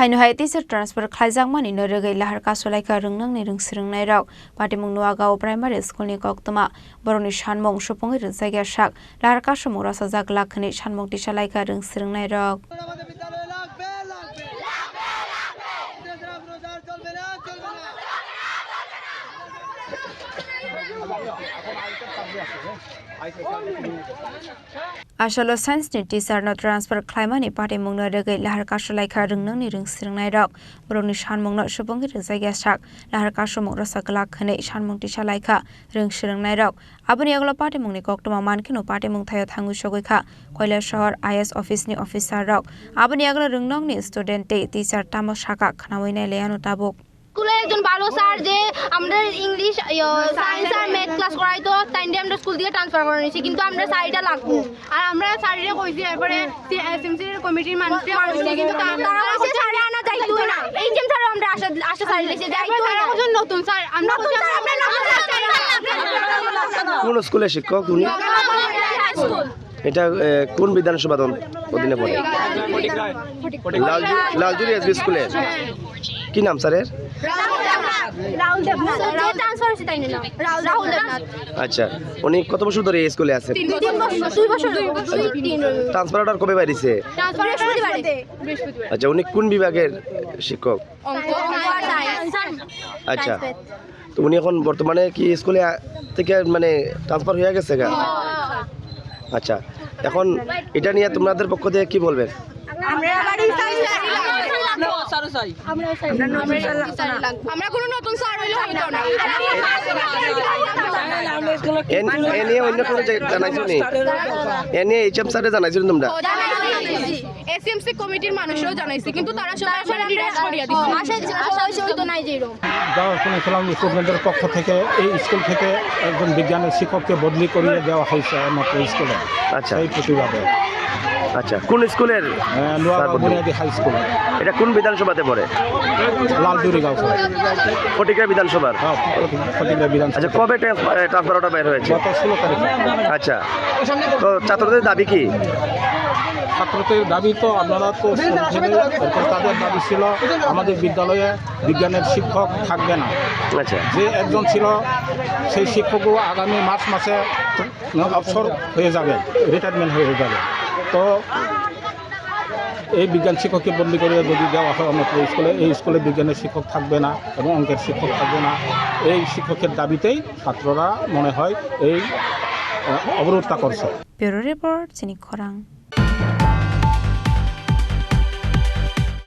Hainu teacher transfer khlaijangmani noregai lahar kasolaika rungnangni rungsrungnai rok patimung nuagao primary school ni koktoma boroni shanmong supungi rungsaiga shak lahar kasomong rasajak lakhni shanmong tisalaika rungsrungnai rok Asalo science ni teacher no transfer khlaimani patimung noregai lahar kasolaika rungnangni rungsrungnai rok boroni shanmong no supungi rungsaiga shak lahar kasomong rasajak lakhni shanmong tisalaika rungsrungnai rok aboni aglo patimung ni koktoma mankino patimung thayo thangu sogoikha koila shahar IS office ni officer rok aboni aglo rungnong ni student te teacher tamo shaka khanaoinai leano tabuk স্কুলে একজন ভালো sir যে আমরা English science আর math class করাইতো তাই আমরা school থেকে transfer করে নিয়েছি কিন্তু আমরা স্যারটা লাগবো আর আমরা স্যাররে কইছি এরপরে এসএমসি কমিটির মানুষকে কইছি কিন্তু তারা বলছে স্যার আনা যাইতোই না এই যে স্যার আমরা আশা স্যার লেছে যাইতো তারা বলছে নতুন স্যার আমরা কোন স্কুলে শিক্ষক উনি এটা কোন বিধানসভা অধীনে পড়ে লালজুরি এসবি স্কুলে কি নাম স্যারের আচ্ছা উনি কত বছর ধরে এই স্কুলে আছেন 2 বছর ট্রান্সফার অর্ডার কবে বাইরেছে আচ্ছা উনি কোন বিভাগের শিক্ষক আচ্ছা তো উনি এখন বর্তমানে কি স্কুলে থেকে মানে ট্রান্সফার হয়ে গেছে গা আচ্ছা এখন এটা নিয়ে তোমাদের পক্ষ থেকে কি বলবেন আমরা কোনো নতুন স্যার হইলো না এনে অন্য কোনো জানাইছো নি এনে এইচএম স্যারে জানাইছো তোমরা এসএমসি কমিটির মানুষও জানাইছে কিন্তু তারা সরাসরি ডিরেক্ট করিয়া দিছে আশা হইতো নাই যে এরকম যাওয়ার শুনেছিলাম স্টুডেন্টদের পক্ষ থেকে এই স্কুল থেকে একজন বিজ্ঞানের শিক্ষককে বদলি করিয়ে দেওয়া হয়েছে মাত্র স্কুলে আচ্ছা এই প্রতিবাদে আচ্ছা কোন স্কুলের বুনিয়াদী হাই স্কুল এটা কোন বিধানসভাতে পড়ে লালদুরি গাঁও ফটিকরা বিধানসভার ফটিকরা বিধানসভা আচ্ছা কবে ট্রান্সফার অর্ডার বের হয়েছে গত 16 তারিখে আচ্ছা তো ছাত্রদের দাবি কি ছাত্রদের দাবি তো আপনারা তো শুনছেন এরপর তাদের দাবি ছিল আমাদের বিদ্যালয়ে বিজ্ঞানের শিক্ষক থাকবে না আচ্ছা যে একজন ছিল সেই শিক্ষকও আগামী মার্চ মাসে অবসর হয়ে যাবে রিটায়ারমেন্ট হয়ে যাবে তো এই বিজ্ঞান শিক্ষককে বদলি করে যদি দেওয়া হয় আমাদের স্কুলে এই স্কুলে বিজ্ঞানের শিক্ষক থাকবে না এবং অঙ্কের শিক্ষক থাকবে না এই শিক্ষকের দাবিতেই ছাত্ররা মনে হয় এই অবরোধটা করছে। ব্যুরো রিপোর্ট চিনি খরাং।